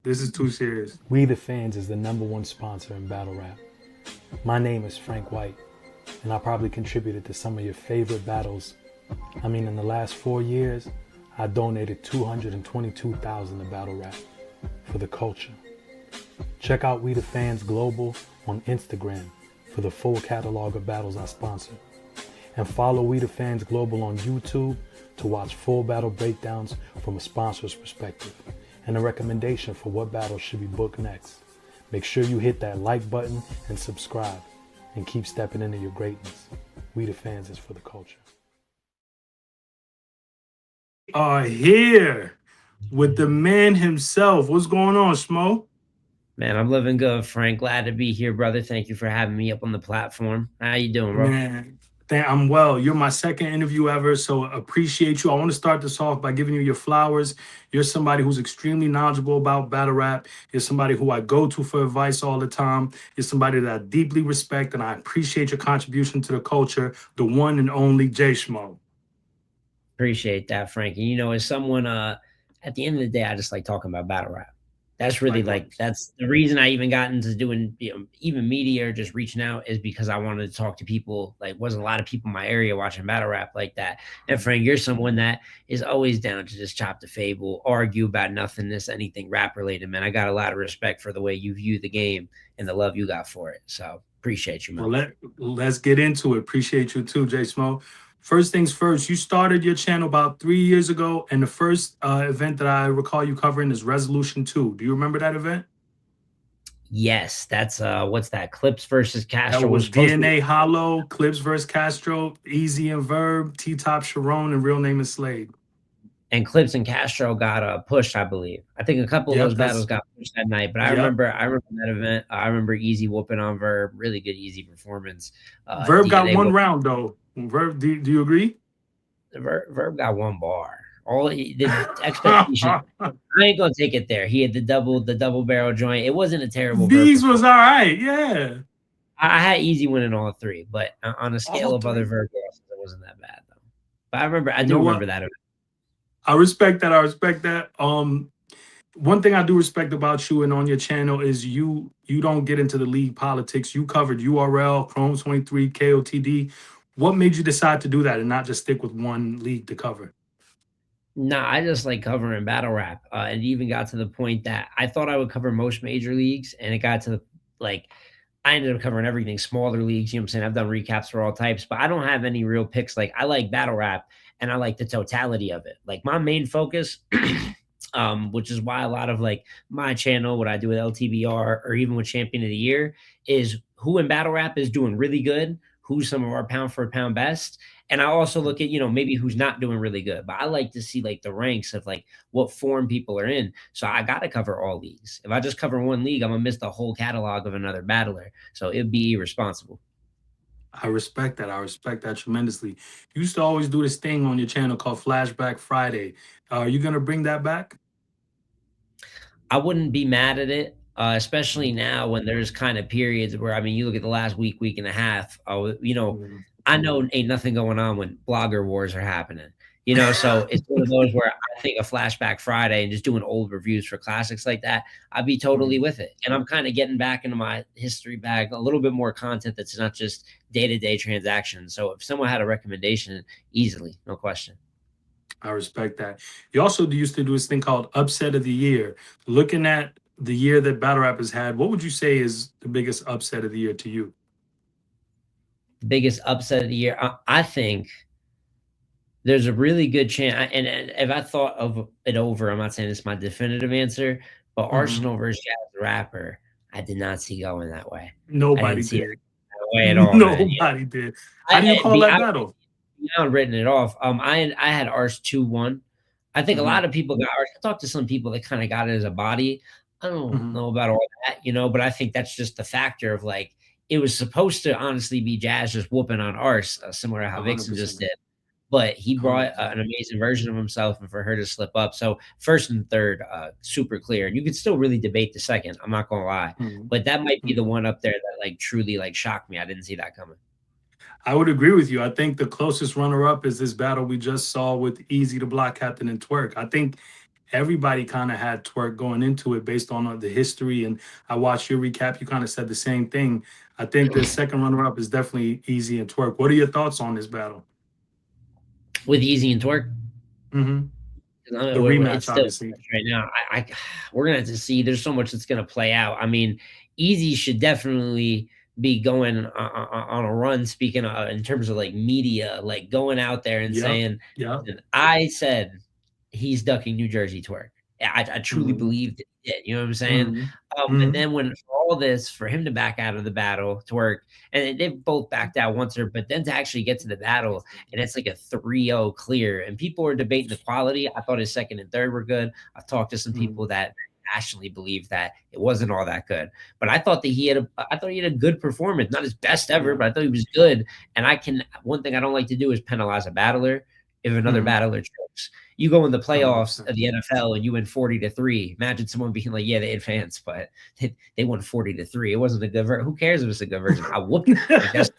This is too serious. We the Fans is the #1 sponsor in battle rap. My name is Frank White, and I probably contributed to some of your favorite battles. I mean, in the last 4 years, I donated $222,000 to battle rap for the culture. Check out We the Fans Global on Instagram for the full catalog of battles I sponsor. And follow We the Fans Global on YouTube to watch full battle breakdowns from a sponsor's perspective and a recommendation for what battles should be booked next. Make sure you hit that like button and subscribe and keep stepping into your greatness. We the Fans is for the culture. Are here with the man himself. What's going on, Smo? Man, I'm living good, Frank. Glad to be here, brother. Thank you for having me up on the platform. How you doing, bro? Man, I'm well. You're my second interview ever, so appreciate you. I want to start this off by giving you your flowers. You're somebody who's extremely knowledgeable about battle rap. You're somebody who I go to for advice all the time. You're somebody that I deeply respect, and I appreciate your contribution to the culture. The one and only J Schmo. Appreciate that, Frank. And as someone at the end of the day, I just like talking about battle rap. That's really Likewise. that's the reason I even got into doing even media or just reaching out is because I wanted to talk to people. Like wasn't a lot of people in my area watching battle rap like that. And Frank, you're someone that is always down to just chop the fable, argue about nothingness, anything rap related, man. I got a lot of respect for the way you view the game and the love you got for it. So appreciate you, man. Well, let's get into it. Appreciate you too, J Smo. First things first, you started your channel about 3 years ago, and the first event that I recall you covering is Resolution 2. Do you remember that event? Yes, that's what's that? Clips versus That Castro was was supposed to. DNA Hollow, Clips versus Castro, Easy and Verb, T Top Sharon, and Real Name is Slade. And Clips and Castro got pushed, I believe. I think a couple of Yep, those battles got pushed that night, but I yep. remember I remember that event. I remember Easy whooping on Verb, really good Easy performance. Verb got They one whooped round though. Verb, do you agree? Verb got one bar. The expectation. I ain't gonna take it there. He had the double barrel joint. It wasn't a terrible Verb These was performance. all right. Yeah. I had Easy winning all three, but on a All scale of other three. Verb losses, it wasn't that bad though. But I You do know remember what? that event. I respect that. I respect that. One thing I do respect about you and on your channel is you don't get into the league politics. You covered URL, Chrome 23, KOTD. What made you decide to do that and not just stick with one league to cover? Nah, I just like covering battle rap. It even got to the point that I thought I would cover most major leagues, and it got to like I ended up covering everything, smaller leagues. You know what I'm saying? I've done recaps for all types, but I don't have any real picks. Like I like battle rap, and I like the totality of it. Like my main focus, which is why a lot of like my channel, what I do with LTBR, or even with Champion of the Year, is who in battle rap is doing really good, who's some of our pound for pound best, and I also look at, maybe who's not doing really good. But I like to see like the ranks of like what form people are in. So I got to cover all leagues. If I just cover one league, I'm going to miss the whole catalog of another battler. So it'd be irresponsible. I respect that. I respect that tremendously. You used to always do this thing on your channel called Flashback Friday. Are you gonna bring that back? I wouldn't be mad at it. Especially now when there's kind of periods where I mean, you look at the last week and a half. Mhm. I know ain't nothing going on when blogger wars are happening. So it's one of those where I think a Flashback Friday and just doing old reviews for classics like that, I'd be totally Mhm. with it. And I'm kind of getting back into my history bag, a little bit more content that's not just day-to-day transactions. So if someone had a recommendation, easily, no question. I respect that. You also used to do this thing called Upset of the Year. Looking at the year that battle rap has had, what would you say is the biggest upset of the year to you? The biggest upset of the year, I think there's a really good chance, and if I thought of it over, I'm not saying it's my definitive answer, but Mhm. Arsenal versus Jazz the Rapper, I did not see going that way. I didn't Nobody see it did. that way at all, man. Nobody did. How do you I call be that I battle? beyond written it off. I had Ars 2-1. I think a Mhm. lot of people got Ars. I talked to some people that kinda got it as a body. I don't Mhm. know about all that, but I think that's just the factor of, like, it was supposed to honestly be Jazz just whooping on Ars, similar to how Vixen just 100%. did, but he brought, 100%. an amazing version of himself, and for her to slip up, so 1st and 3rd, super clear, and you could still really debate the 2nd, I'm not gonna lie, Mhm. but that might be the Mhm. one up there that, like, truly, like, shocked me. I didn't see that coming. I would agree with you. I think the closest runner up is this battle we just saw with Easy the Block Captain and Twork. I think everybody kind of had Twork going into it based on the history. And I watched your recap. You kind of said the same thing. I think the second runner up is definitely Eazy and Twork. What are your thoughts on this battle? With Eazy and Twork. Hmm. The It's rematch, still obviously. right now. We're gonna have to see. There's so much that's gonna play out. I mean, Easy should definitely be going on a run. Speaking in terms of like media, like going out there and Yep. saying, Yep. "Listen, I said he's ducking New Jersey Twerk." I truly Hmm. believe that he did. You know what I'm saying? Hmm. And Hmm. then when for all this, for him to back out of the battle, Twerk, and they both backed out once, or but then to actually get to the battle and it's like a 3-0 clear. And people were debating the quality. I thought his second and third were good. I've talked to some Hmm. people that passionately believe that it wasn't all that good. But I thought he had a good performance, not his best ever, Yeah. but I thought he was good. And one thing I don't like to do is penalize a battler if another Hmm. battler chokes. You go in the playoffs 100%. of the NFL and you win 40-3. Imagine someone being like, yeah, they had fans, but they won 40-3. It wasn't a good version. Who cares if it's a good version? I whooped them. Like that's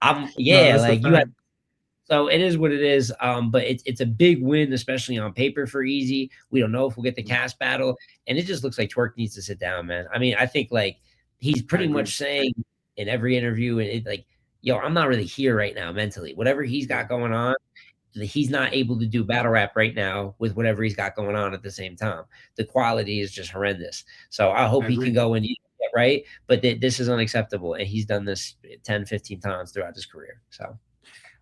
No, yeah, that's a like you had fact. so it is what it is. But it's a big win, especially on paper for Easy. We don't know if we'll get the cast battle, and it just looks like Twerk needs to sit down, man. I mean, I think like he's I pretty agree. much saying in every interview, and it like, yo, I'm not really here right now mentally. Whatever he's Yeah. got going on, he's not able to do battle rap right now with whatever he's got going on at the same time. The quality is just horrendous. So I I hope he can agree. go and get right, but this is unacceptable, and he's done this 10, 15 times throughout his career. So.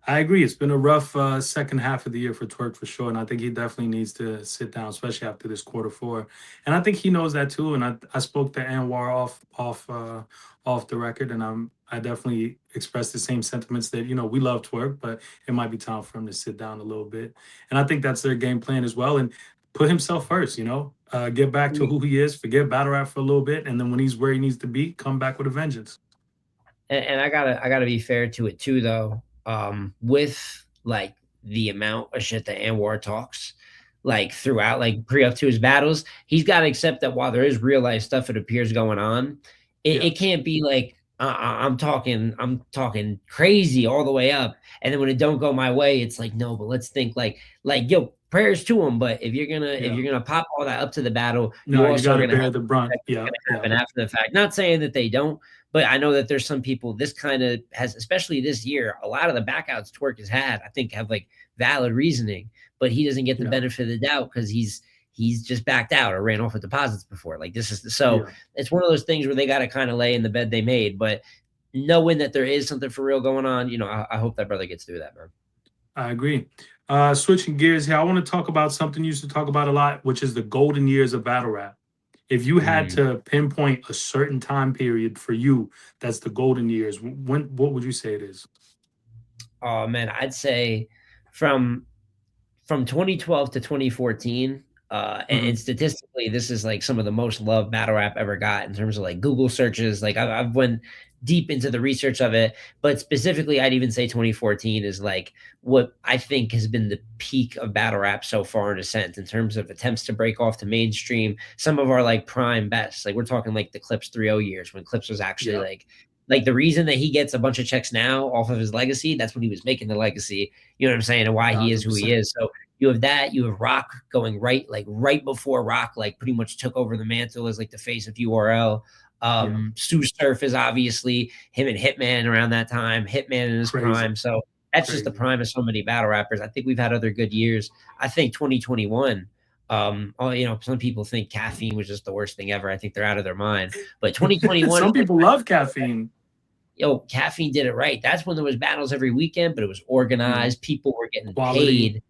I agree. It's been a rough second half of the year for Twerk for sure, and I think he definitely needs to sit down, especially after this quarter four. And I think he knows that too. And I spoke to Anwar off the record, and I definitely expressed the same sentiments that we love Twerk, but it might be time for him to sit down a little bit. And I think that's their game plan as well, and put himself first. Get back to who he is, forget battle rap for a little bit, and then when he's where he needs to be, come back with a vengeance. And I gotta be fair to it too, though. With like the amount of shit that Anwar talks, like throughout, like pre up to his battles, he's got to accept that while there is real life stuff it appears going on, Yeah, it can't be like I'm talking crazy all the way up, and then when it don't go my way, it's like no, but let's think like yo, prayers to him. But if yeah. you're gonna pop all that up to the battle, you No, you also got are to gonna have bear the brunt. that's Yeah, gonna yeah, happen after the fact. Not saying that they don't, but I know that there's some people this kind of has, especially this year, a lot of the backouts Twerk has had, I think have like valid reasoning, but he doesn't get the yeah, benefit of the doubt because he's just backed out or ran off with deposits before. Like this is so yeah. it's one of those things where they got to kind of lay in the bed they made, but knowing that there is something for real going on, I hope that brother gets through that, man. I agree. Switching gears here, I want to talk about something you used to talk about a lot, which is the golden years of battle rap. If you had Mm. to pinpoint a certain time period for you, that's the golden years. What would you say it is? Oh man, I'd say from 2012 to 2014, and Hmm. statistically, this is like some of the most loved battle rap ever got in terms of like Google searches. Like I've went deep into the research of it, but specifically, I'd even say 2014 is like what I think has been the peak of battle rap so far in a sense, in terms of attempts to break off the mainstream. Some of our like prime best, like we're talking like the Clips 3.0 years when Clips was actually Yeah, like the reason that he gets a bunch of checks now off of his legacy, that's when he was making the legacy. You know what I'm saying? And why he is thousand who he percent. is. So you have that. You have Rock going right before Rock, like pretty much took over the mantle as like the face of URL. Yeah, Sue Surf is obviously him and Hitman around that time. Hitman in his crazy, prime. So that's just the crazy. prime of so many battle rappers. I think we've had other good years. I think 2021. Some people think caffeine was just the worst thing ever. I think they're out of their mind. But 2021 is Some like people love caffeine. yo, caffeine did it right. That's when there was battles every weekend, but it was Hmm. organized. People were getting Quality. paid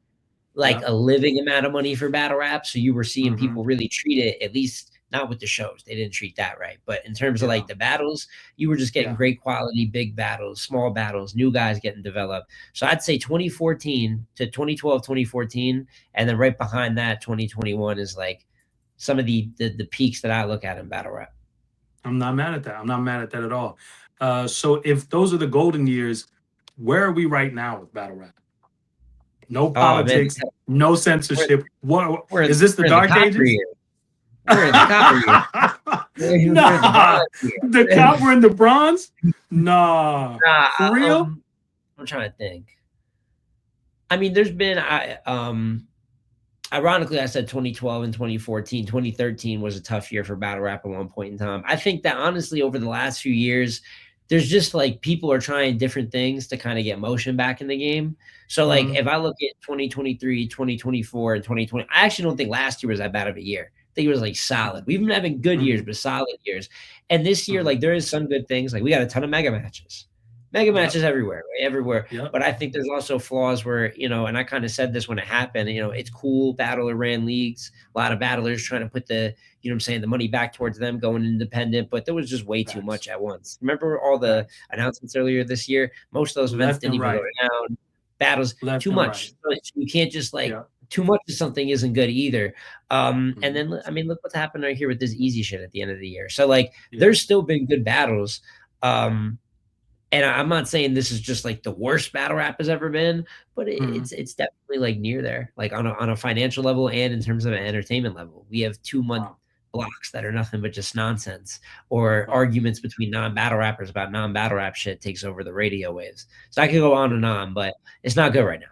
like Yeah. a living amount of money for battle rap. So you were seeing Hmm. people really treat it, at least not with the shows. They didn't treat that right. But in terms of Yeah, like the battles, you were just getting yeah. great quality, big battles, small battles, new guys getting developed. So I'd say 2014 to 2012, 2014. And then right behind that, 2021 is like some of the peaks that I look at in battle rap. I'm not mad at that. I'm not mad at that at all. So if those are the golden years, where are we right now with battle rap? No Oh man, politics, no we're, censorship. What we're, is this? The we're in the Dark copper Ages? years. We're in the copper years. We're in the Nah, bronze the years. copper and the bronze. Nah, Nah, for real. I'm trying to think. I mean, there's been I ironically, I said 2012 and 2014. 2013 was a tough year for battle rap at one point in time. I think that honestly, over the last few years, there's just like people are trying different things to kind of get motion back in the game. So, like, Mm-hmm. if I look at 2023, 2024, and 2020, I actually don't think last year was that bad of a year. I think it was like solid. We've been having good years, Mm-hmm. but solid years. And this year, Mm-hmm. like, there is some good things. Like, we got a ton of mega Yep. matches everywhere, right? Everywhere. Yep. But I think there's also flaws where, and I kind of said this when it happened, it's cool battler ran leagues, a lot of battlers trying to put the, I'm saying, the money back towards them going independent, but there was just way too Facts. much at once. Remember all the Facts. announcements earlier this year? Most of those events Left didn't and even go right. down. Battles, Left too and right. much. So you can't just like Yep. too much of something isn't good either. And Mm-hmm. then I mean, look what's happened right here with this easy shit at the end of the year. So like Yep. there's still been good battles. Um, and I'm not saying this is just like the worst battle rap has ever been, but Mm-hmm. it's definitely like near there, like on a financial level and in terms of an entertainment level. We have 2 month Wow. blocks that are nothing but just nonsense, or Wow. arguments between non-battle rappers about non-battle rap shit takes over the radio waves. So I could go on Yeah. and on, but it's not good right now.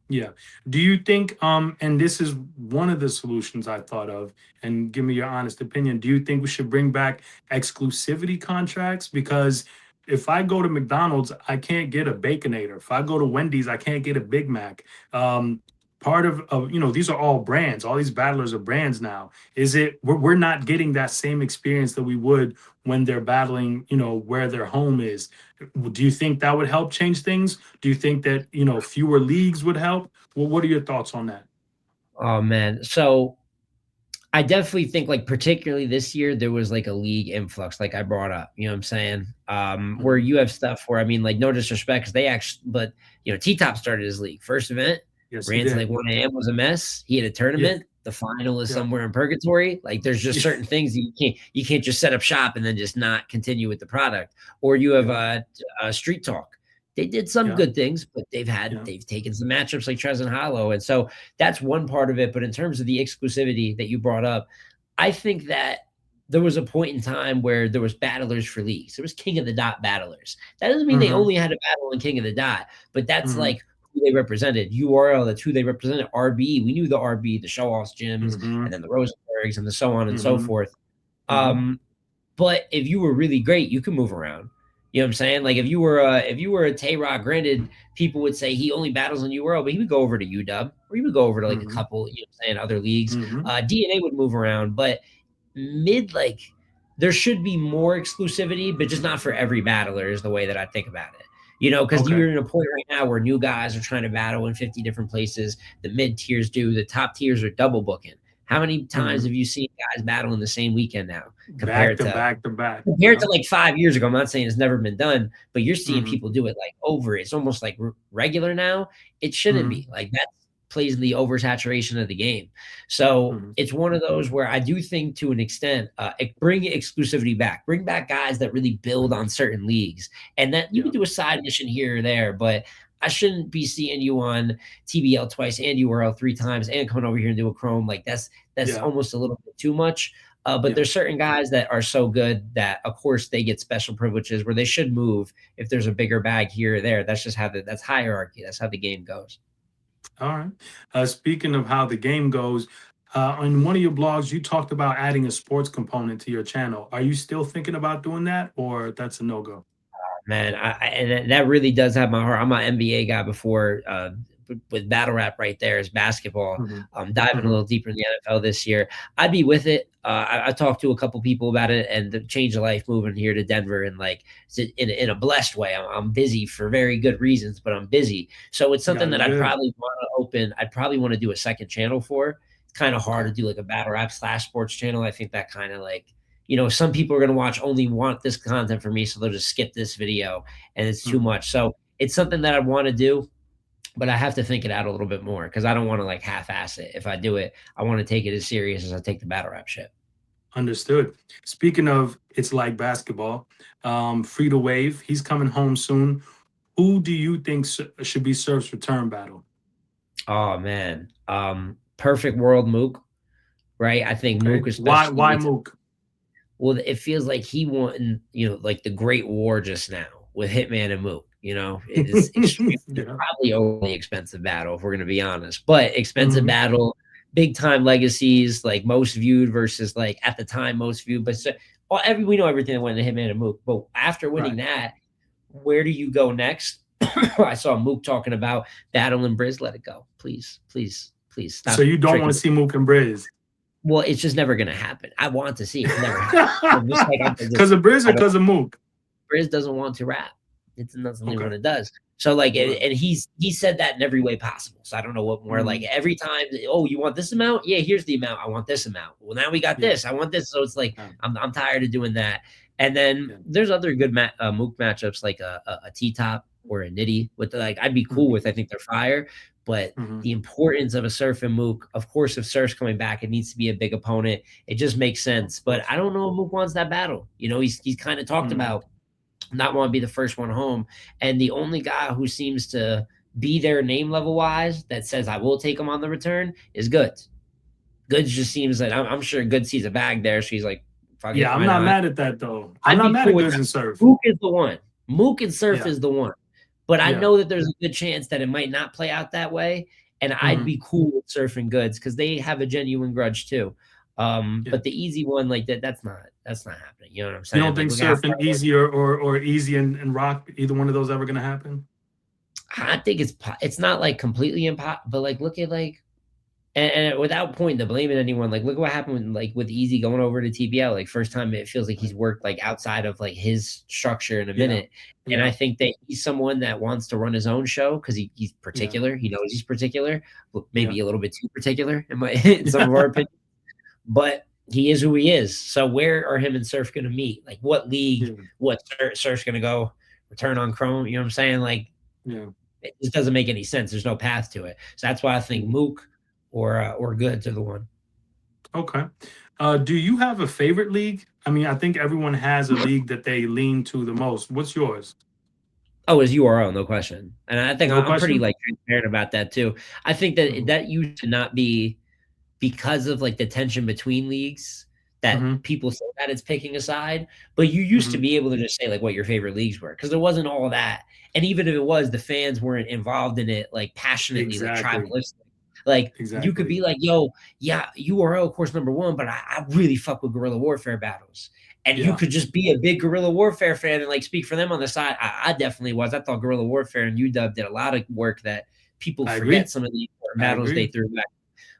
Yeah. Do you think, and this is one of the solutions I thought of, and give me your honest opinion, do you think we should bring back exclusivity contracts? Because if I go to McDonald's, I can't get a Baconator. If I go to Wendy's, I can't get a Big Mac. Part of these are all brands. All these battlers are brands now. Is it we're not getting that same experience that we would when they're battling, where their home is. Do you think that would help change things? Do you think that, fewer leagues would help? Well, what are your thoughts on that? Oh man. So I definitely think, like, particularly this year, there was like a league influx, like I brought up. You know what I'm saying? Where Mhm. you have stuff where, I mean, like, no disrespect, because they actually, but T Top started his league. First event Yes, he ran to did. like 1 a.m. was a mess. He had a Yeah, tournament. The final is yeah, somewhere in purgatory. Like, there's just certain things that you can't just set up shop and then just not continue with the product. Or you have yeah, Street Talk. They did some yeah, good things, but yeah. they've taken some matchups like Trez and Hollow, and so that's one part of it. But in terms of the exclusivity that you brought up, I think that there was a point in time where there was battlers for leagues. There was King of the Dot battlers. That doesn't mean they Mm-hmm. only had a battle in King of the Dot, but that's Mm-hmm. like who they represented. URL, that's who they represented. RB, we knew the RB, the show offs gyms, Mm-hmm. and then the Rosenbergs and the so on and so Mm-hmm. forth. Mm-hmm. Um, but if you were really great, you could move around. You know what I'm saying? Like if you were a Tay Rock, granted, people would say he only battles on URL, but he would go over to UW, or he would go over to like a Mm-hmm. couple, what I'm saying, other leagues. Mm-hmm. DNA would move around, but mid like there should be more exclusivity, but just not for every battler is the way that I think about it. Because Okay. you're in a point right now where new guys are trying to battle in 50 different places. The mid tiers do, the top tiers are double booking. How many times Mm-hmm. have you seen guys battle in the same weekend now Back compared to to back to back. compared Yeah. to like 5 years ago? I'm not saying it's never been done, but you're seeing Mm-hmm. people do it like over. It's almost like regular now. It shouldn't Mm-hmm. be like that. Plays in the oversaturation of the game. So Mm-hmm. it's one of those where I do think, to an extent, bring exclusivity back, bring back guys that really build on certain leagues, and that you Yeah. can do a side mission here or there. But I shouldn't be seeing you on TBL twice and URL 3 times and coming over here and do a Chrome. Like that's Yeah. almost a little bit too much. But Yeah. there's certain guys that are so good that, of course, they get special privileges where they should move if there's a bigger bag here or there. That's just how that's hierarchy. That's how the game goes. All right. Speaking of how the game goes, on one of your blogs, you talked about adding a sports component to your channel. Are you still thinking about doing that, or that's a no go? Man, and that really does have my heart. I'm an NBA guy before, with battle rap right there is basketball. Mm-hmm. Diving a Mm-hmm. little deeper in the NFL this year, I'd be with it. I talked to a couple people about it, and the change of life moving here to Denver, and like in a blessed way. I'm busy for very good reasons, but I'm busy, so it's something Gotta that be I'd good. probably want to open. I'd probably want to do a second channel for. It's kind of hard Okay. to do like a battle rap slash sports channel. I think that kind of like, some people are going to want this content from me, so they'll just skip this video, and it's too Mm-hmm. much. So it's something that I want to do, but I have to think it out a little bit more because I don't want to like half-ass it. If I do it, I want to take it as serious as I take the battle rap shit. Understood. Speaking of, it's like basketball. Free to Wave, he's coming home soon. Who do you think should be Surf's return battle? Oh man, perfect world Mook, right? I think Okay. Mook Why? Why especially. Mook? Well, it feels like he won, like the Great War just now with Hitman and Mook. It is extremely, Yeah. probably overly expensive battle if we're going to be honest, but expensive Hmm. battle. big time legacies, like most viewed versus like at the time most viewed. But so, well, we know everything that went into Hitman and Mook. But after winning Right. that, where do you go next? I saw Mook talking about Battle and Briz. Let it go, please, please, please So stop you don't want tricking. to see Mook and Briz? Well, it's just never gonna happen. I want to see it. It never happened. Just like Because of Briz or I don't. because of Mook? Briz doesn't want to rap. It's not something Okay. when it does. So like, Right. and he said that in every way possible. So I don't know what more. Like every time, oh, you want this amount? Yeah, here's the amount. I want this amount. Well, now we got Yeah. this. I want this. So it's like Yeah. I'm tired of doing that. And then Yeah. there's other good Mook matchups like a T Top or a Nitty with like I'd be cool with. I think they're fire, but the importance of a Surf and Mook, of course, if Surf's coming back, it needs to be a big opponent. It just makes sense. But I don't know if Mook wants that battle. You know, he's kind of talked about not want to be the first one home. And the only guy who seems to be there name level wise that says I will take him on the return is Goods. Goods just seems like I'm sure Goods sees a bag there. So he's like, fuck it, Yeah, I'm why not not? mad at that though. I'm I'd not be mad cool at with Goods that. and Surf. Mook is the one. Mook and Surf Yeah. is the one. But I Yeah. know that there's a good chance that it might not play out that way. And I'd be cool with Surf and Goods because they have a genuine grudge too. Yeah. But the Eazy one, like that's not happening. You know what I'm You saying? don't Like, think look at how Surf and far it was. Easy or Easy and Rock, either one of those ever gonna happen? I think it's not like completely impossible, but like look at like and without pointing the blame at anyone, like look what happened with, like with Easy going over to TBL. Like first time it feels like he's worked like outside of like his structure in a Yeah. minute. And I Yeah. think that he's someone that wants to run his own show because he's Yeah. particular. He knows he's particular, maybe Yeah. a little bit too particular in my in some of our opinions. But he is who he is. So where are him and Surf going to meet? Like what league? Yeah. What Surf's going to go return on Chrome? You know what I'm saying? Like Yeah. it just doesn't make any sense. There's no path to it. So that's why I think Mook or Goods are the one. Okay. Do you have a favorite league? I mean, I think everyone has a league that they lean to the most. What's yours? Oh, it's URL, no question. And I think No I'm pretty question? like transparent about that too. I think that that used to not be because of like the tension between leagues that Mhm. people say that it's picking a side, but you used to Mhm. be able to just say like what your favorite leagues were because there wasn't all that. And even if it was, the fans weren't involved in it like passionately, like Exactly. tribalistic. Like you could Exactly. be like, yo, yeah, URL, of course, number one, but I really fuck with guerrilla warfare battles. And you Yeah. could just be a big guerrilla warfare fan and like speak for them on the side. I definitely was. I thought guerrilla warfare and UW did a lot of work that people I forget agree. some of the important I battles they agree. threw back.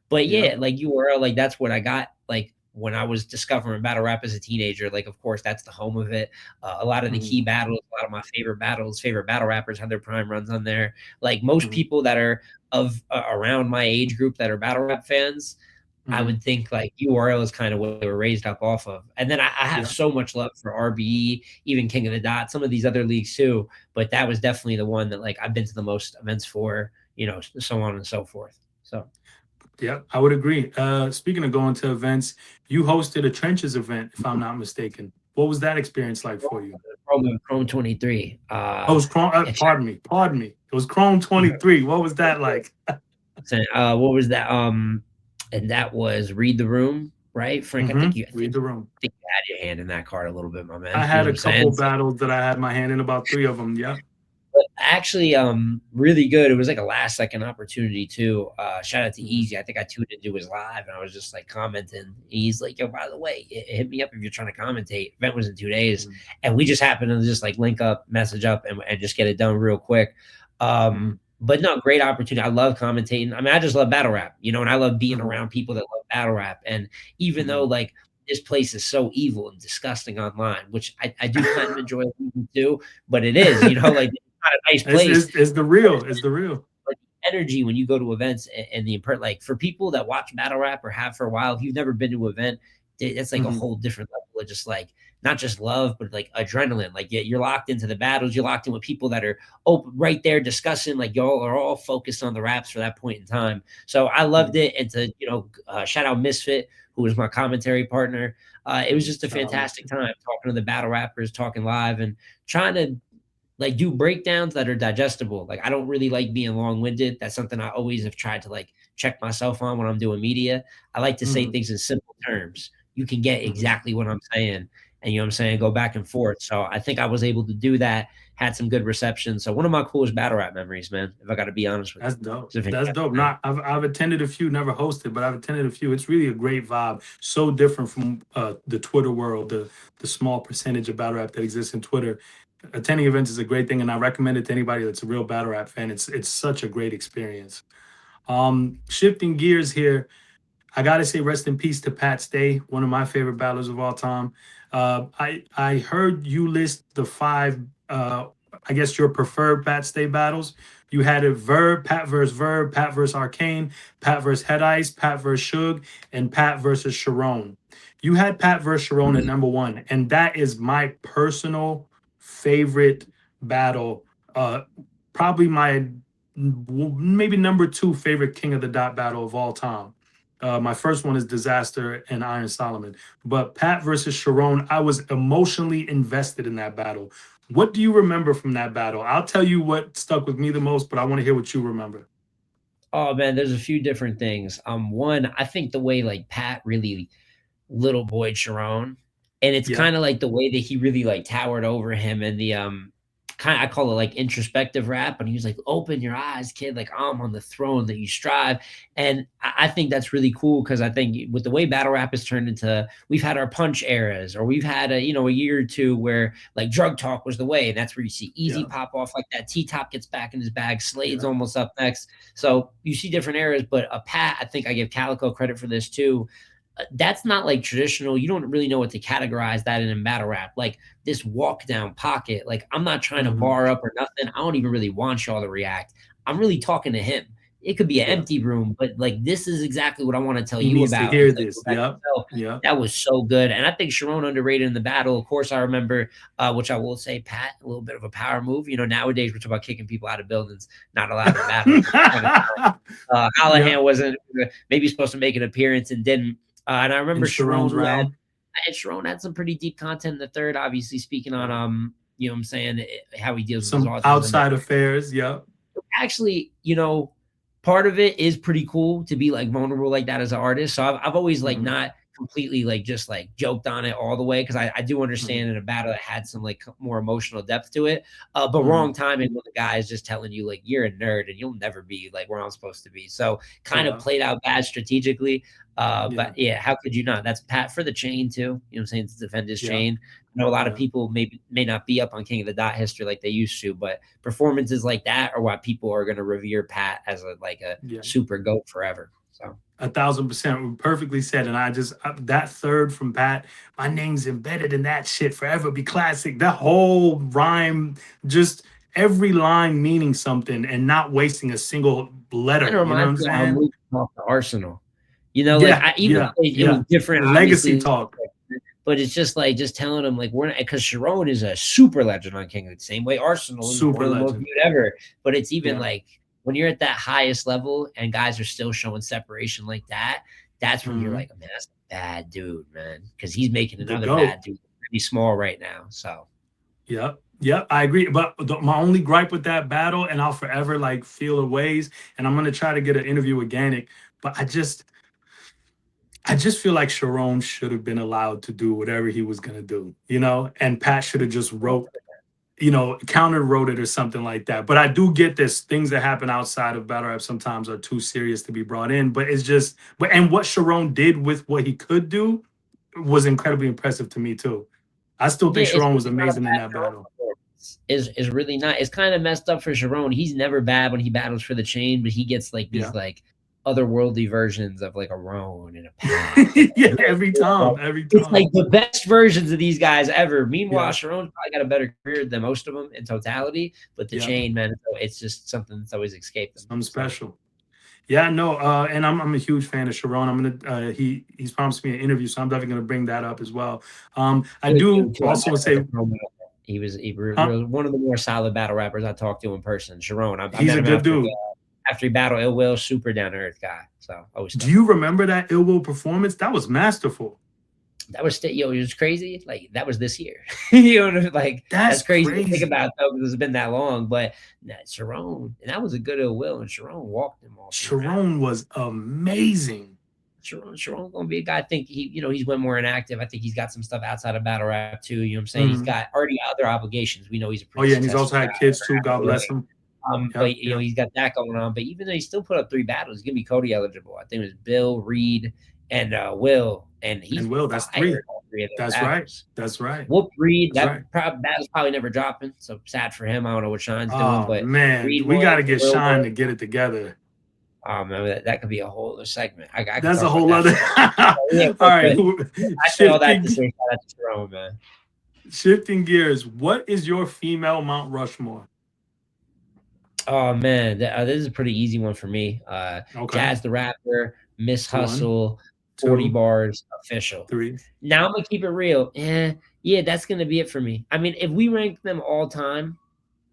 But Yeah. yeah, like URL, like that's what I got. Like when I was discovering battle rap as a teenager, like of course that's the home of it. A lot of the key battles, a lot of my favorite battles, favorite battle rappers had their prime runs on there. Like most people that are of around my age group that are battle rap fans, I would think like URL is kind of what they were raised up off of. And then I have Yeah. so much love for RBE, even King of the Dot, some of these other leagues too. But that was definitely the one that like I've been to the most events for, you know, so on and so forth. So Yeah, I would agree. Speaking of going to events, you hosted a Trenches event, if I'm not mistaken. What was that experience like for you? Chrome 23. Oh, it was Chrome. Pardon me. Pardon me. It was Chrome 23. What was that like? What was that? And that was Read the Room, right? Frank, I think Read the room. you had your hand in that card a little bit, my man. I You know had what a I'm saying? couple battles that I had my hand in, about 3 of them. Yeah. But actually, really good. It was like a last second opportunity too. Shout out to Eazy. I think I tuned into his live and I was just like commenting. He's like, yo, by the way, hit me up if you're trying to commentate. Event was in 2 days. And we just happened to just like link up, message up, and just get it done real quick. But no, great opportunity. I love commentating. I mean, I just love battle rap, you know, and I love being around people that love battle rap. And even though like this place is so evil and disgusting online, which I do kind of enjoy too, but it is, you know, like it's not a nice place. It's the real. It's the real. Like energy when you go to events and the like for people that watch battle rap or have for a while, if you've never been to an event, it's like a whole different level of just like not just love, but like adrenaline. Like you're locked into the battles. You're locked in with people that are right there discussing. Like y'all are all focused on the raps for that point in time. So I loved it. And to shout out Misfit, who was my commentary partner. It was just a fantastic time talking to the battle rappers, talking live, and trying to like do breakdowns that are digestible. Like I don't really like being long-winded. That's something I always have tried to like check myself on when I'm doing media. I like to say things in simple terms. you can get Mhm. exactly what I'm saying, and you know what I'm saying, go back and forth. So I think I was able to do that, had some good reception. So one of my coolest battle rap memories, man, if I got to be honest with you. That's dope. It's a That's fantastic dope. time. Not I've attended a few, never hosted, but I've attended a few. It's really a great vibe. So different from the Twitter world, the small percentage of battle rap that exists in Twitter. Attending events is a great thing, and I recommend it to anybody that's a real battle rap fan. It's such a great experience. Shifting gears here, I gotta say, rest in peace to Pat Stay, one of my favorite battlers of all time. I heard you list the five, I guess your preferred Pat Stay battles. You had it Verb, Pat versus Arcane, Pat versus Head Ice, Pat versus Suge, and Pat versus Sharon. You had Pat versus Sharon at number one, and that is my personal favorite battle. Probably my maybe number two favorite King of the Dot battle of all time. My first one is Disaster and Iron Solomon. But Pat versus Sharon, I was emotionally invested in that battle. What do you remember from that battle? I'll tell you what stuck with me the most, but I want to hear what you remember. Oh man, there's a few different things. One, I think the way like Pat really little boy Sharon, and it's Yeah, kinda like the way that he really, like, towered over him and the, kinda I call it, like, introspective rap, and he was like, "Open your eyes, kid, like, I'm on the throne that you strive," and I think that's really cool because I think with the way battle rap has turned into we've had our punch eras, or we've had a, a year or 2 where, like, drug talk was the way, and that's where you see Easy yeah, pop off like that, T-Top gets back in his bag, Slade's yeah. almost up next, so you see different eras, but, Pat, I think I give Calico credit for this too, that's not like traditional. You don't really know what to categorize that in battle rap. Like this walk down pocket. Like I'm not trying to Hmm. bar up or nothing. I don't even really want y'all to react. I'm really talking to him. It could be an Yeah. empty room, but like this is exactly what I want to tell He you needs to about. And hear like go this. back Yep. and tell. Yep. That was so good. And I think Sharon underrated in the battle. Of course, I remember, which I will say, Pat, a little bit of a power move. Nowadays we're talking about kicking people out of buildings, not allowed in battle. Yep. Hallahan wasn't maybe supposed to make an appearance and didn't. And I In remember Sharon, Sharon's who had round. and Sharon had some pretty deep content in the third, obviously speaking on Yeah. what I'm saying, how he deals with his Some autism. And outside affairs. Yep. actually, part of it is pretty cool to be like vulnerable like that as an artist. So I've always like Hmm. not completely like just like joked on it all the way because I do Hmm. understand in a battle that had some like more emotional depth to it. But Hmm. wrong timing when the guy is just telling you like you're a nerd and you'll never be like where I'm supposed to be. So kind of Yeah. played out bad strategically. Yeah. But yeah, how could you not? That's Pat for the chain too. You know what I'm saying? To defend his Yeah. chain. I know a lot of Yeah. people may not be up on King of the Dot history like they used to, but performances like that are why people are going to revere Pat as a Yeah. super goat forever. So 1,000% perfectly said. And that third from Pat, my name's embedded in that shit forever be classic. That whole rhyme, just every line meaning something and not wasting a single kind letter. of You know what reminds I'm me of how saying? Mook talked to Arsenal. Like Yeah, I even yeah, it was yeah. different, Legacy obviously, talk. but it's just like just telling him like we're not because Sharon is a super legend on King of the same way Arsenal is one Super of the most legend. viewed ever. But it's even Yeah. like when you're at that highest level and guys are still showing separation like that, that's when you're Hmm. like, man, that's a bad dude, man, because he's making The another GOAT. bad dude pretty small right now. So Yep. Yep. I agree. But my only gripe with that battle, and I'll forever like feel the ways, and I'm gonna try to get an interview with Gannick, but I just feel like Sharon should have been allowed to do whatever he was gonna do, and Pat should have just counter wrote it or something like that. But I do get this things that happen outside of battle rap sometimes are too serious to be brought in. But it's just, and what Sharon did with what he could do was incredibly impressive to me too. I still yeah, think it's Sharon was really not a amazing in bad that Sharon battle. performance. Is really not. It's kind of messed up for Sharon. He's never bad when he battles for the chain, but he gets like these Yeah. like otherworldly versions of like a Roan and a Pat. And Yeah, every time, every it's time. like the best versions of these guys ever. Meanwhile, Yeah, Sharon's probably got a better career than most of them in totality. But the yeah, chain, man, it's just something that's always escaped them. something So special. Yeah, no, and I'm a huge fan of Sharon. I'm gonna he's promised me an interview, so I'm definitely gonna bring that up as well. I good do dude too. I met also want him to at say, the promo. huh? One of the more solid battle rappers I talked to in person. Sharon, I He's met a him good dude. after he battled Ill Will, super down to earth guy. So always Do stuck you with me. remember that Ill Will performance? That was masterful. That was it was crazy. Like that was this year. Like That's that's crazy to think crazy. about though, because it's been that long. But Sharon, and that was a good Ill Will, and Sharon walked him all through battle. Sharon was amazing. Sharon's gonna be a guy. I think he's went more inactive. I think he's got some stuff outside of battle rap too. You know what I'm saying? He's Mhm. got already other obligations. We know he's a Oh pretty yeah, and he's also successful guy. had kids too. God bless him. But Yep, yep. he's got that going on. But even though he still put up 3 battles, he's gonna be COTY eligible. I think it was Bill, Reed, and Will, and he's And Will, that's fired 3. all 3 of those That's right. battles. That's right. Whoop Reed, That's right. battle's probably never dropping. So sad for him. I don't know what Shine's doing, Oh but man, Reed we won, got to get Will Shine won. to get it together. Man, that could be a whole other segment. I could That's talk a about whole that other. for yeah, All but right, I say all that to shifting say shout out to Jerome, man. shifting gears. What is your female Mount Rushmore? Oh man, this is a pretty easy one for me. Okay, Jazz the Rapper, Miss 1, Hustle, 40 2, bars, official. 3. Now I'm gonna keep it real. Yeah, that's gonna be it for me. I mean, if we rank them all time,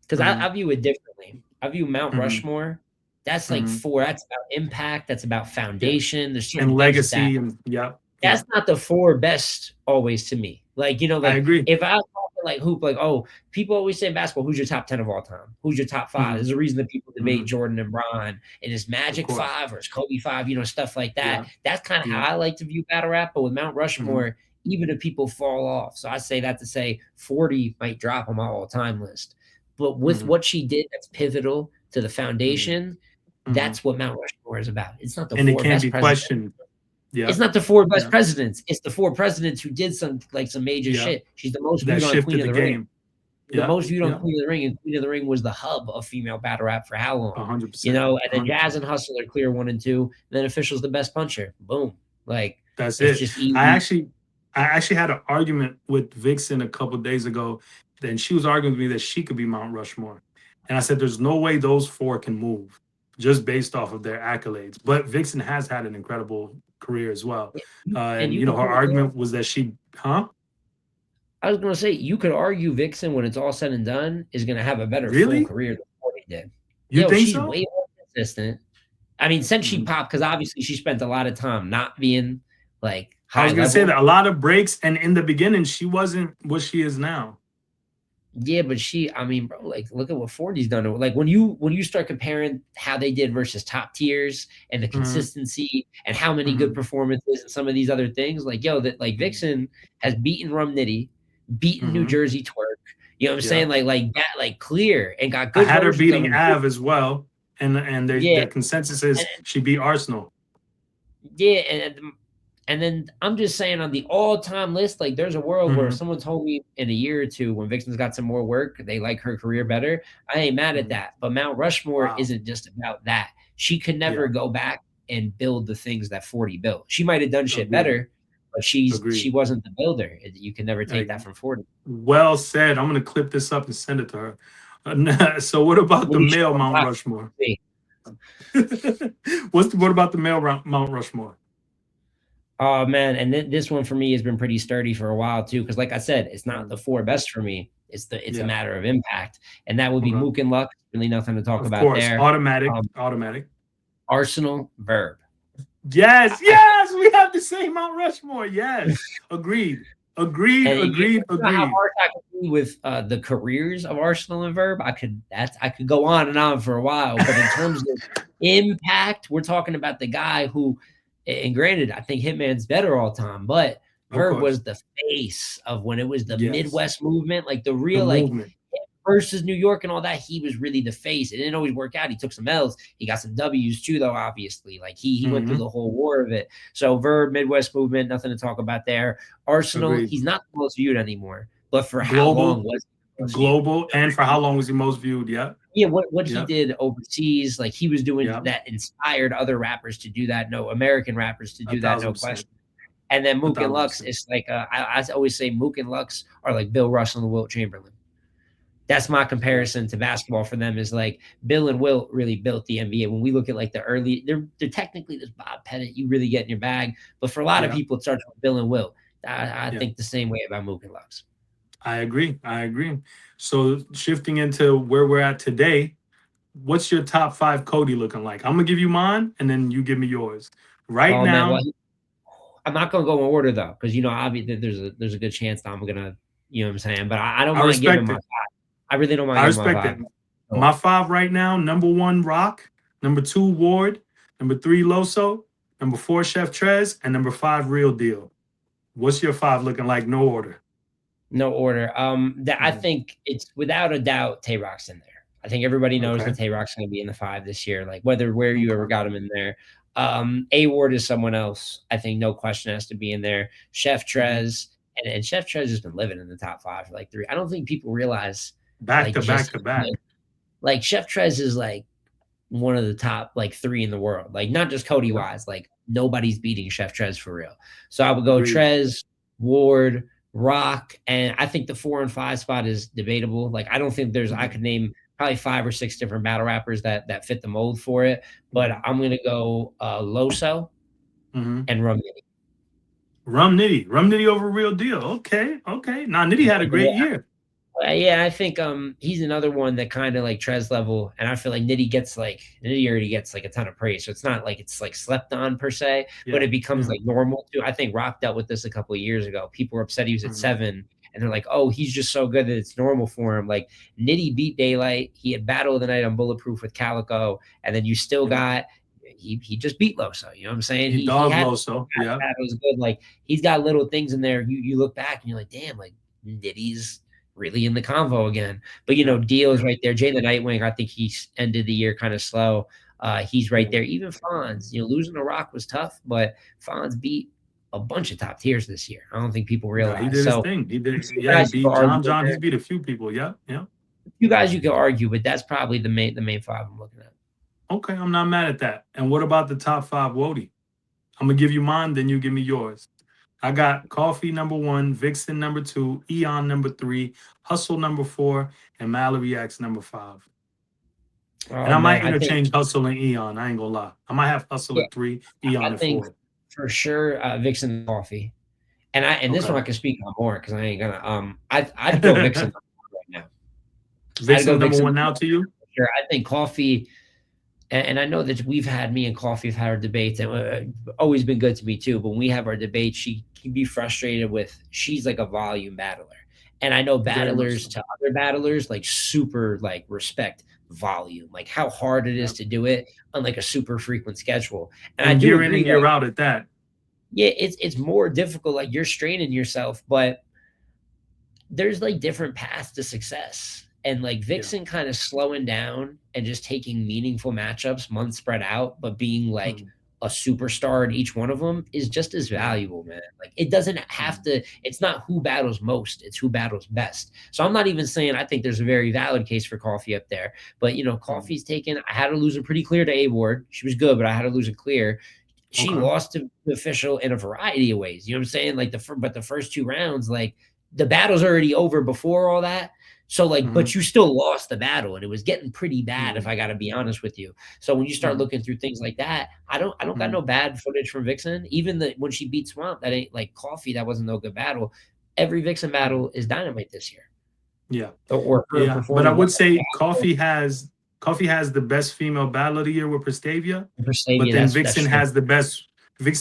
because Mm-hmm, I view it differently. I view Mount mm-hmm, Rushmore. That's like mm-hmm. 4. That's about impact. That's about Yeah, foundation. There's and certain things with that. legacy, and yep, That's yep. not the 4 best always to me. Like, I like agree. if I was talking like hoop, like, oh, people always say in basketball, who's your top 10 of all time? Who's your top 5? Mm-hmm, There's a reason that people mm-hmm. debate Jordan and Bron and is Of Magic course. 5 or is Kobe 5, stuff like that. Yeah, That's kind of how yeah. I like to view battle rap. But with Mount Mm-hmm, Rushmore, even if people fall off. So I say that to say 40 might drop on my all-time list. But with mm-hmm, what she did, that's pivotal to the mm-hmm, foundation. mm-hmm. That's what Mount Rushmore is about. It's not the And it 4 can't best be presidents. questioned. It's Yep, not the 4 best yep, presidents. It's the 4 presidents who did some major yep. shit. She's the most That viewed on Queen shifted of the the Ring. game. The Yep, most viewed on yep. Queen of the Ring, and Queen of the Ring was the hub of female battle rap for how long? 100%. And then Jazz 100%. and Hustle are clear 1 and 2. And then Official's the best puncher. Boom. Like That's it's it. just I easy. actually, I actually had an argument with Vixen a couple days ago. Then she was arguing with me that she could be Mount Rushmore, and I said, "There's no way those 4 can move, just based off of their accolades." But Vixen has had an incredible career as well, And and you could her put it there. argument was that she, huh? I was gonna say you could argue Vixen when it's all said and done is gonna have a better full Really? career than Courtney did. You think She's so? way more consistent. I mean, since she Mhm. popped, because obviously she spent a lot of time not being like I high was gonna say level. that a lot of breaks, and in the beginning, she wasn't what she is now. Yeah, but I mean, bro, like look at what 40's done. Like when you start comparing how they did versus top tiers and the Hmm. consistency and how many good Hmm. performances and some of these other things, like that like Vixen has beaten Rum Nitty, beaten New Hmm. Jersey Twerk. You know what I'm Yeah, saying? Like that, like clear and got I good had her versions of beating them. Av as well, and Yeah, the consensus is and she beat Arsenal. yeah, and then I'm just saying on the all-time list, like there's a world where if Hmm. someone told me in a year or two when Vixen's got some more work, they like her career better. I ain't mad at Hmm. that. But Mount Rushmore Wow. isn't just about that. She could never Yeah. go back and build the things that 40 built. She might have done shit Agreed. better, but she Agreed. wasn't the builder. You can never take that Like, from 40. well said. I'm gonna clip this up and send it to her. So, what about the Maybe she male on Mount top. Rushmore? See. What about the male Mount Rushmore? Oh man, and this one for me has been pretty sturdy for a while too. Because like I said, it's not Mm. the 4 best for me. It's a Yeah. matter of impact, and that would be Okay. Mook and Luck. Really nothing to talk Of about course. there. Automatic. Um, Automatic. Arsenal, Verb. Yes. I Yes. We have the same Mount Rushmore. Yes. Agreed. Agreed. and Agreed. you know how Agreed. hard I could be with the careers of Arsenal and Verb. I could go on and on for a while, but in terms of impact, we're talking about the guy who, and granted, I think Hitman's better all time, but Of Verb course. was the face of when it was the Yes. Midwest movement, like the The real like movement. versus New York and all that. He was really the face. It didn't always work out. He took some L's. He got some W's too, though. Obviously, like he went through Hmm. the whole war of it. So Verb, Midwest movement, nothing to talk about there. Arsenal, Agreed. he's not the most viewed anymore, but for how long Global. was he the most viewed? Global. And for how long was he most viewed? Yep. Yeah, what he Yep. did overseas, like he was doing Yep. that inspired other rappers to do that. No, American rappers to A do that, no thousand percent. question. And then A Mook and thousand Lux, percent. it's like I always say Mook and Lux are like Bill Russell and Wilt Chamberlain. That's my Yeah. comparison to basketball for them is like Bill and Wilt really built the NBA. When we look at like the early, they're technically this Bob Pettit, you really get in your bag. But for a lot of Yeah. people, it starts with Bill and Wilt. I Yeah. think the same way about Mook and Lux. I agree. I agree. So shifting into where we're at today, what's your top 5 COTY looking like? I'm gonna give you mine, and then you give me yours. Right Oh man, well, now, I'm not gonna go in order though, because obviously there's a good chance that I'm gonna, you know what I'm saying. But I don't I mind giving respect my it. 5. I really don't mind I giving my respect 5. it. So, My 5 right now: number 1, Rock; number 2, Ward; number 3, Loso; number 4, Chef Trez, and number 5, Real Deal. What's your 5 looking like? No order. No order. That I Mhm. think it's without a doubt Tay Rock's in there. I think everybody knows Okay. that Tay Rock's going to be in the 5 this year. Like whether where you ever Okay. got him in there. A Ward is someone else. I think no question has to be in there. Chef Mhm. Trez and Chef Trez has been living in the top 5 for like 3. I don't think people realize Back like to back just to back. like Chef Trez is like one of the top like 3 in the world. Like not just COTY Yep. wise, like nobody's beating Chef Trez for real. So I would go Agreed. Trez, Ward, Rock, and I think the 4 and 5 spot is debatable. Like I don't think there's I Mhm. could name probably 5 or 6 different battle rappers that fit the mold for it, but Mhm. I'm gonna go Loso Mhm. and Rum Nitty. Rum Nitty over Real Deal. Okay, okay. Now Nitty had a great year. Yeah, I think he's another one that kind of like Trez level, and I feel like Nitty already gets like a ton of praise, so it's not like it's like slept on per se, but Yeah, it becomes yeah. like normal too. I think Rock dealt with this a couple of years ago. People were upset he was at Mhm. 7, and they're like, "Oh, he's just so good that it's normal for him." Like Nitty beat Daylight. He had Battle of the Night on Bulletproof with Calico, and then you still Yep. got he just beat Loso. You know what I'm saying? He He dogged had Loso. Yep. battles good. Like he's got little things in there. You look back and you're like, damn, like Nitty's really in the convo again. But Yep. Deal's Yep. right there. Jay the Nightwing, I think he's ended the year kind of slow. He's right Yeah. there. Even Fonz, losing to Rock was tough, but Fonz beat a bunch of top tiers this year. I don't think people Yeah, he realize. did his So thing. He did. there's two Yeah, he guys you beat could argue John in John. He's there. beat a few people. Yep. Yep. Two guys you could argue, but that's probably the main 5 I'm looking at. Okay, I'm not mad at that. And what about the top 5 Wody? I'm gonna give you mine, then you give me yours. I got Coffee number 1, Vixen number 2, Eon number 3, Hustle number 4, and Mallory X number 5. And Oh I might man, I think interchange Hustle and Eon. I ain't gonna lie. I might have Hustle yeah, at 3, Eon I at think 4. for sure Vixen Coffee. And this one Okay. I can speak on more because I ain't gonna I'd go Vixen right now. I'd go Vixen's number Vixen 1 now to you? for sure. I think Coffee, and I know that me and Coffee have had our debates, and always been good to me too. But when we have our debates, she can be frustrated with she's like a volume battler, and I know Very much battlers so. to other battlers like super like respect volume, like how hard it is Yeah. to do it on like a super frequent schedule. And I And do year in agree, and year like out at that. yeah, it's more difficult. Like you're straining yourself, but there's like different paths to success. And like Yeah. Vixen kind of slowing down and just taking meaningful matchups, months spread out, but being like Mhm. a superstar in each one of them is just as Yeah. valuable, man. Like it doesn't have Mhm. to, it's not who battles most, it's who battles best. So I'm not even saying I think there's a very valid case for Coffee up there, but Mhm. Coffee's taken, I had to lose her pretty clear to A Ward. She was good, but I had to lose it clear. She Okay. lost to the official in a variety of ways. You know what I'm saying? Like but the first 2 rounds, like the battle's already over before all that. So like, Mhm. but you still lost the battle, and it was getting pretty bad if Mhm. I got to be honest with you. So when you start Mhm. looking through things like that, I don't got no Mhm. bad footage from Vixen. Even the when she beat Swamp, that ain't like Coffee. That wasn't no good battle. Every Vixen Mhm. battle is dynamite this year, Yeah. or her Yeah. But I performing well. would say Coffee has the best female battle of the year with Prestavia, For but Stavia, then that's true. Vixen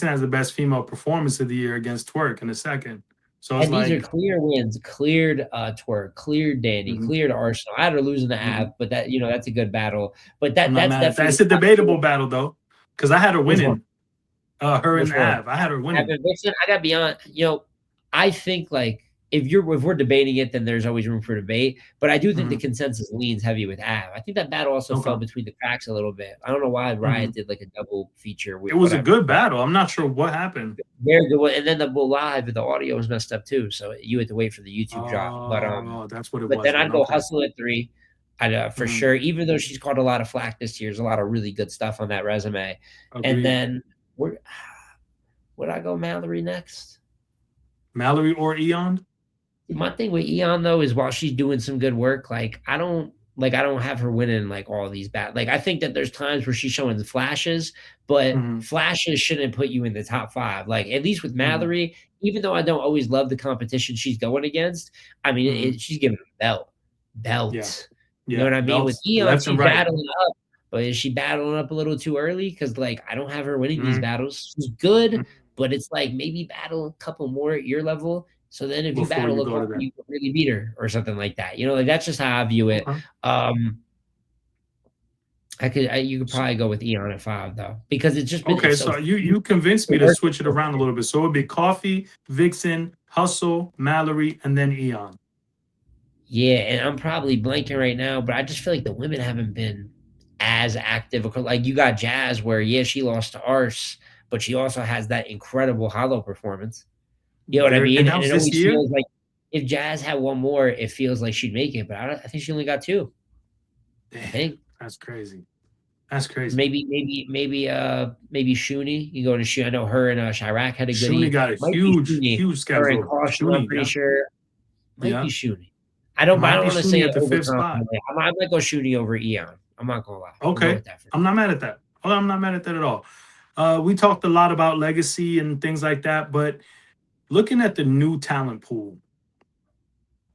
has the best female performance of the year against Twork in the second. So it's And these are like, clear wins, cleared, Twork, cleared Danny, mhm, cleared Arsenal. I had her losing to mhm. Av, but that's a good battle. But I'm not that's mad at that. definitely It's a top 4. debatable battle though, because I had her Which one? winning. Her and Which one? Av. I had her Av winning. and Vixen? I gotta be I think, like, if we're debating it, then there's always room for debate, but I do think the Mhm. consensus leans heavy with Av. I think that battle also fell Okay. between the cracks a little bit. I don't know why Riot Mhm. did, like, a double feature, It was a whatever, good but battle. I'm not sure what happened. very good one, and then the live, the audio was messed up too, so you had to wait for the YouTube drop, Oh, that's what it but was then then. I'd go Okay. Hustle at 3. I'd, for Mhm. sure, even though she's caught a lot of flack this year, there's a lot of really good stuff on that resume. And Agreed. then where would I go Mallory next? Mallory or Eon? My thing with Eon though is while she's doing some good work, I don't have her winning like all these bad. Like I think that there's times where she's showing the flashes, but Mhm. flashes shouldn't put you in the top 5. Like at least with Mhm. Mallory, even though I don't always love the competition she's going against, I mean Mhm. she's giving a Yeah. belt. You know Yeah. what I mean? With Belts Eon, left and she's right. battling up, but is she battling up a little too early? Because like I don't have her winning these Mhm. battles. She's good, Mhm. but it's like maybe battle a couple more at your level. So then if you Before battle you a go car, to that. you can really beat her or something like that. Like that's just how I view it. Okay. Um, You could probably go with Eon at 5 though, because Okay, it's so so you convinced me to worth switch it it. around a little bit. So it'd be Coffee, Vixen, Hustle, Mallory, and then Eon. Yeah, and I'm probably blanking right now, but I just feel like the women haven't been as active. Like you got Jazz, where yeah, she lost to Arse, but she also has that incredible hollow performance. You know what I There, and mean? that And was it this always year. feels like if Jazz had one more, it feels like she'd make it. But I think she only got two. I Damn, think that's crazy. That's crazy. maybe Shuni. You go to Shuni. I know her and Chirac had a Shuni goodie. got a Might be huge, Shuni. huge Her and schedule. Caution. I'm Shuni, pretty yeah, sure might be yeah. Shuni. It I might don't be want to say Shuni it at the fifth spot. overconfidently. I might go Shuni over Eon. I'm not gonna lie. We'll go Okay, with that for I'm not mad at that. Oh, I'm not mad at that at all. We talked a lot about legacy and things like that, but looking at the new talent pool,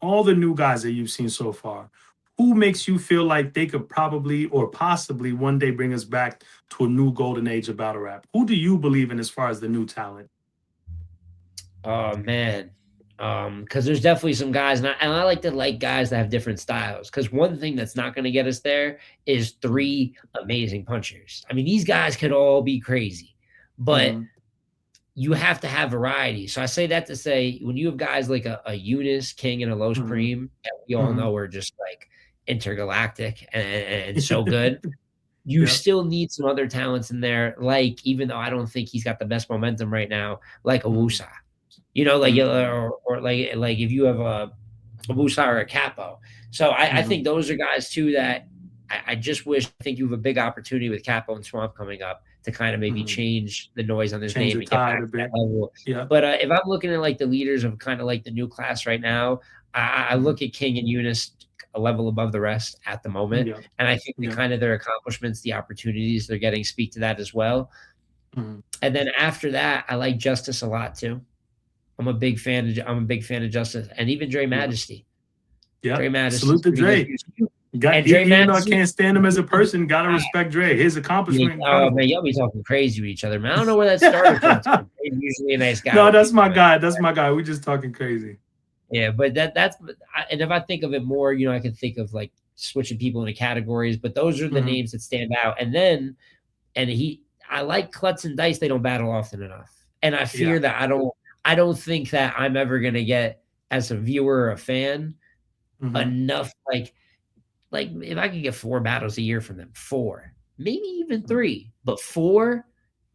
all the new guys that you've seen so far, who makes you feel like they could probably or possibly one day bring us back to a new golden age of battle rap? Who do you believe in as far as the new talent? Oh man. Because there's definitely some guys, and I like to like guys that have different styles. Because one thing that's not going to get us there is three amazing punchers. I mean, these guys could all be crazy, but Mm-hmm. you have to have variety. So I say that to say, when you have guys like a Eunice King and a Los Mm-hmm. Supreme that we all Mm-hmm. know are just like intergalactic and so good, you Yeah. still need some other talents in there. Like, even though I don't think he's got the best momentum right now, like a Mm-hmm. Wusa. You know, like, Mm-hmm. or like if you have a Wusa or a Capo. So I Mm-hmm. think those are guys too that I just wish. I think you have a big opportunity with Capo and Swamp coming up to kind of maybe Mm-hmm. change the noise on his Change name the and get tide back a to that bit. level. Yeah. But if I'm looking at like the leaders of kind of like the new class right now, I Mm-hmm. look at King and Eunice a level above the rest at the moment, Yeah. and I think the Yeah. kind of their accomplishments, the opportunities they're getting speak to that as well. Mm-hmm. And then after that, I like Justice a lot too. I'm a big fan of Justice and even Dre Yeah. Majesty. Yeah. Dre Majesty's Salute to pretty good Dre. too. Got And Dre even though I Majesty, can't stand him as a person, gotta respect Dre. His yeah, accomplishment oh man, incredible. y'all be talking crazy with each other, man. I don't know where that started from too. Dre's usually a nice guy No, with that's people, my man. guy. That's my guy. We just talking crazy. Yeah, but and if I think of it more, I can think of like switching people into categories, but those are the Hmm. names that stand out. And then and he I like Klutz and Dice, they don't battle often enough. And I Yeah. fear that I don't think that I'm ever gonna get, as a viewer or a fan, Hmm. enough like if I could get 4 battles a year from them, 4, maybe even 3, but 4,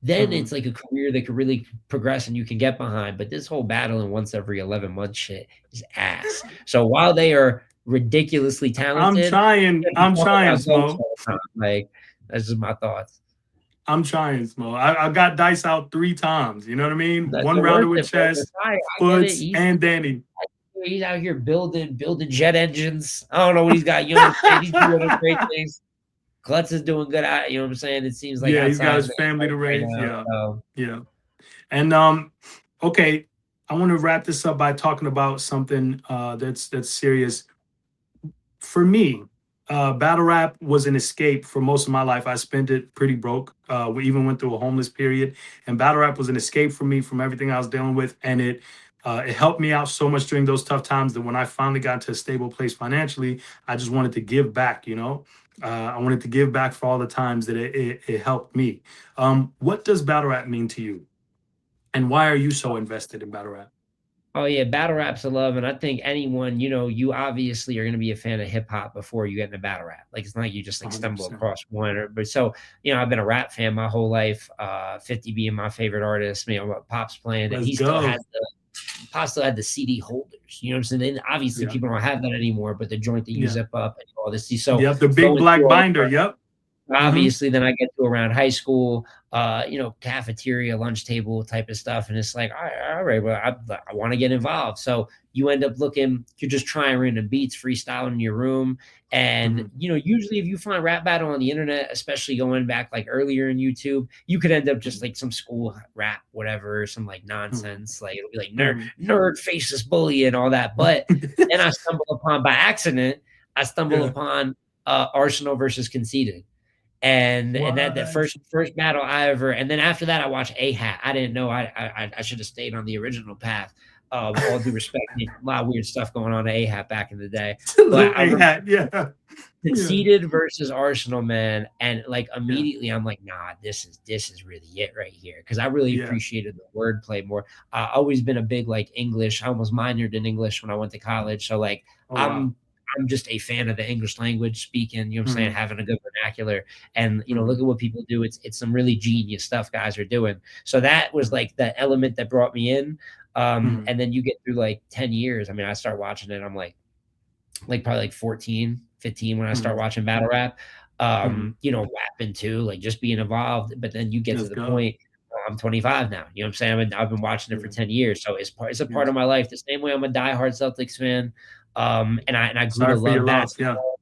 then Hmm. it's like a career that could really progress and you can get behind. But this whole battling once every 11 months shit is ass. So while they are ridiculously I'm talented, trying. can't be I'm talking trying, about ghosts Smo. all the time. Like, that's just my thoughts. I'm trying, Smo. I got Dice out 3 times. You know what I mean? That One they're rounder worth with it, bro. Chess, I get it. Foots, and Danny. He's out here building jet engines. I don't know what he's got. You know what I'm saying? He's doing great things. Klutz is doing good. You know what I'm saying? It seems like Yeah, he's got outside his man family to right raise. now. Yeah, So yeah. And okay, I want to wrap this up by talking about something that's serious. For me, battle rap was an escape for most of my life. I spent it pretty broke. We even went through a homeless period, and battle rap was an escape for me from everything I was dealing with, and it helped me out so much during those tough times that when I finally got to a stable place financially, I just wanted to give back. I wanted to give back for all the times that it helped me. What does battle rap mean to you, and why are you so invested in battle rap? oh yeah, battle rap's a love, and I think anyone, you obviously are gonna be a fan of hip hop before you get into battle rap. Like it's not like you just like stumble 100%. across one but so I've been a rap fan my whole life, 50 being my favorite artist, Pop's playing, and Let's he still go. has Pop still had the CD holders. You know what I'm saying? And obviously Yeah. people don't have that anymore, but the joint that you Yeah. zip up and all this. So Yep. The big going through black all binder. Yep. Hmm. obviously, then I get to around high school, cafeteria, lunch table type of stuff, and it's like, all right, well, I want to get involved. So you end up you're just trying random beats, freestyling in your room, and Hmm. usually if you find rap battle on the internet, especially going back like earlier in YouTube, you could end up just like some school rap, whatever, some like nonsense, like it'll be like Hmm. nerd faceless bully and all that. But then I stumble upon by accident, I stumble Yeah. upon Arsenal versus Conceited, and that What? first battle I ever, and then after that I watched A Hat. I didn't know I should have stayed on the original path. All due respect, a lot of weird stuff going on at AHAP back in the day. But Little I A remember hat, yeah, yeah, Conceited versus Arsenal, man, and, like, yeah, immediately, I'm like, "Nah, this is really it right here," because I really yeah. appreciated the wordplay more. Always been a big, like, English I almost minored in English when I went to college, so, like, Oh wow. I'm I'm just a fan of the English language speaking, you know what I'm saying, Hmm. having a good vernacular, and, look Hmm. at what people do, it's some really genius stuff guys are doing. So that was, Hmm. like, the element that brought me in, Hmm. and then you get through, like, 10 years, I mean, I start watching it, I'm like probably like 14, 15 when I start Hmm. watching battle rap. Hmm. Rapping too, like just being involved. But then you get to Let's the go. point, I'm 25 now. You know what I'm saying? I've been watching it for Yeah. 10 years. So it's a part Yes. of my life. The same way I'm a diehard Celtics fan. And I grew to Sorry for your love loss. Yeah. basketball.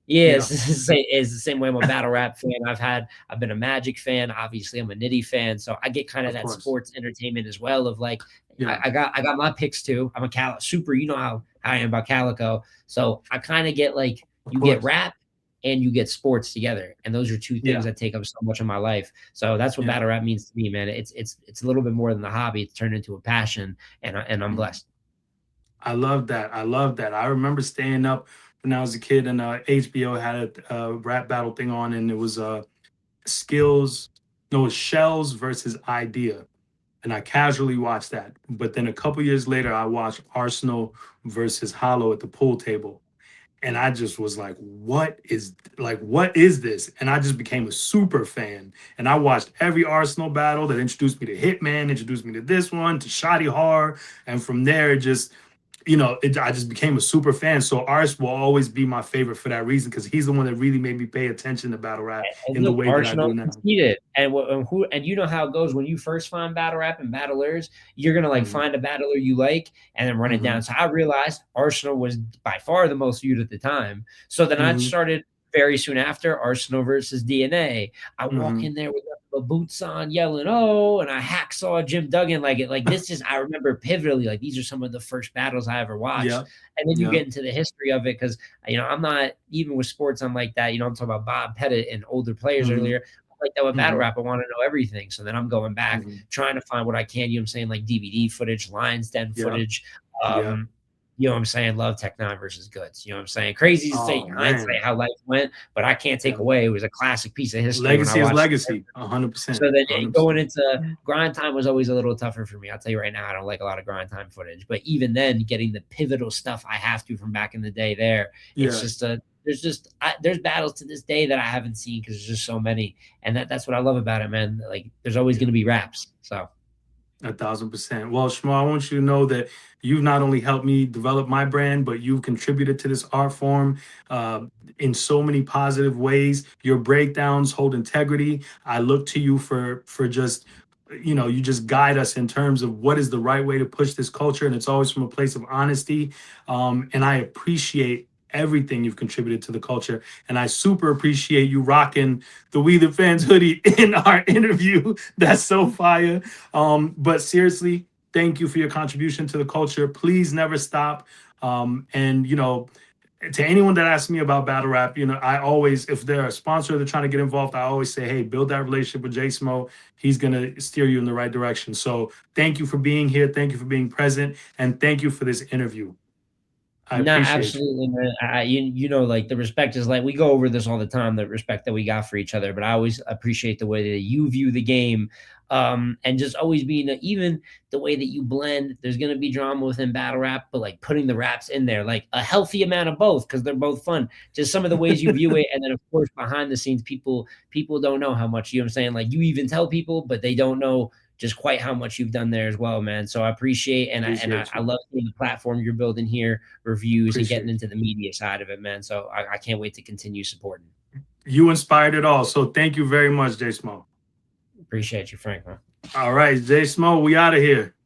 Yeah, Yeah. it's the same way I'm a battle rap fan. I've been a Magic fan. Obviously, I'm a Nitty fan, so I get kind of Of that course. sports entertainment as well. Of like, I, Yeah. I got my picks too. I'm a super. You know how I am about Calico. So I kind of get like Of you get course. rap and you get sports together, and those are two things Yeah. that take up so much of my life. So that's what Yeah. battle rap means to me, man. It's a little bit more than a hobby. It's turned into a passion, and I'm Mhm. blessed. I love that. I love that. I remember staying up when I was a kid, and HBO had a rap battle thing on, and it was skills, no, it was shells versus idea, and I casually watched that. But then a couple years later, I watched Arsenal versus Hollow at the pool table, and I just was what is this? And I just became a super fan. And I watched every Arsenal battle that introduced me to Hitman, introduced me to this one, to Shoddy Har, and from there it just I just became a super fan. So Ars will always be my favorite for that reason because he's the one that really made me pay attention to battle rap And in the look, way that I Arsenal do now. conceded, and you know how it goes when you first find battle rap and battlers, you're gonna like Hmm. find a battler you like and then run it down. Hmm. So I realized Arsenal was by far the most viewed at the time. So then I Hmm. started very soon after Arsenal versus DNA. I walk Hmm. in there with the boots on, yelling "Oh!" and I hacksaw Jim Duggan like it. Like this is I remember pivotally like these are some of the first battles I ever watched. Yeah. And then you Yeah. get into the history of it because I'm not even with sports. I'm like that. I'm talking about Bob Pettit and older players Hmm. earlier. Like that with battle Hmm. rap, I want to know everything. So then I'm going back, Hmm. trying to find what I can. You know what I'm saying? Like DVD footage, Lions Den Yeah. footage. Yeah. You know what I'm saying? Love Tech Nine versus Goods. You know what I'm saying? Crazy to say Oh hindsight man. how life went, but I can't take Yeah. away. It was a classic piece of history when I Legacy is watched. legacy. 100%. So then going 100%. into grind time was always a little tougher for me. I'll tell you right now, I don't like a lot of grind time footage. But even then, getting the pivotal stuff I have to from back in the day there, it's Yeah. just a there's battles to this day that I haven't seen because there's just so many. And that's what I love about it, man. Like there's always Yeah. gonna be raps. So 1,000%. Well, Shmo, I want you to know that you've not only helped me develop my brand, but you've contributed to this art form uh, in so many positive ways. Your breakdowns hold integrity. I look to you for just, you just guide us in terms of what is the right way to push this culture, and it's always from a place of honesty. And I appreciate everything you've contributed to the culture, and I super appreciate you rocking the We the Fans hoodie in our interview. That's so fire. But seriously, thank you for your contribution to the culture. Please never stop. And to anyone that asks me about battle rap, I always, if they're a sponsor, they're trying to get involved, I always say, hey, build that relationship with J Smo. He's gonna steer you in the right direction. So thank you for being here. Thank you for being present, and thank you for this interview. I no, appreciate you. absolutely, man. Like the respect is like we go over this all the time, the respect that we got for each other. But I always appreciate the way that you view the game, and just always being even the way that you blend. There's gonna be drama within battle rap, but like putting the raps in there, like a healthy amount of both, because they're both fun. Just some of the ways you view it, and then of course behind the scenes, people don't know how much you know what I'm saying. Like you even tell people, but they don't know just quite how much you've done there as well, man. So I appreciate Appreciate I you. love seeing the platform you're building here, reviews, and getting Appreciate into the media side of it, man. So I can't wait to continue supporting. you. You inspired it all. So thank you very much, J Smo. Appreciate you, Frank, man. All right, J Smo, we out of here.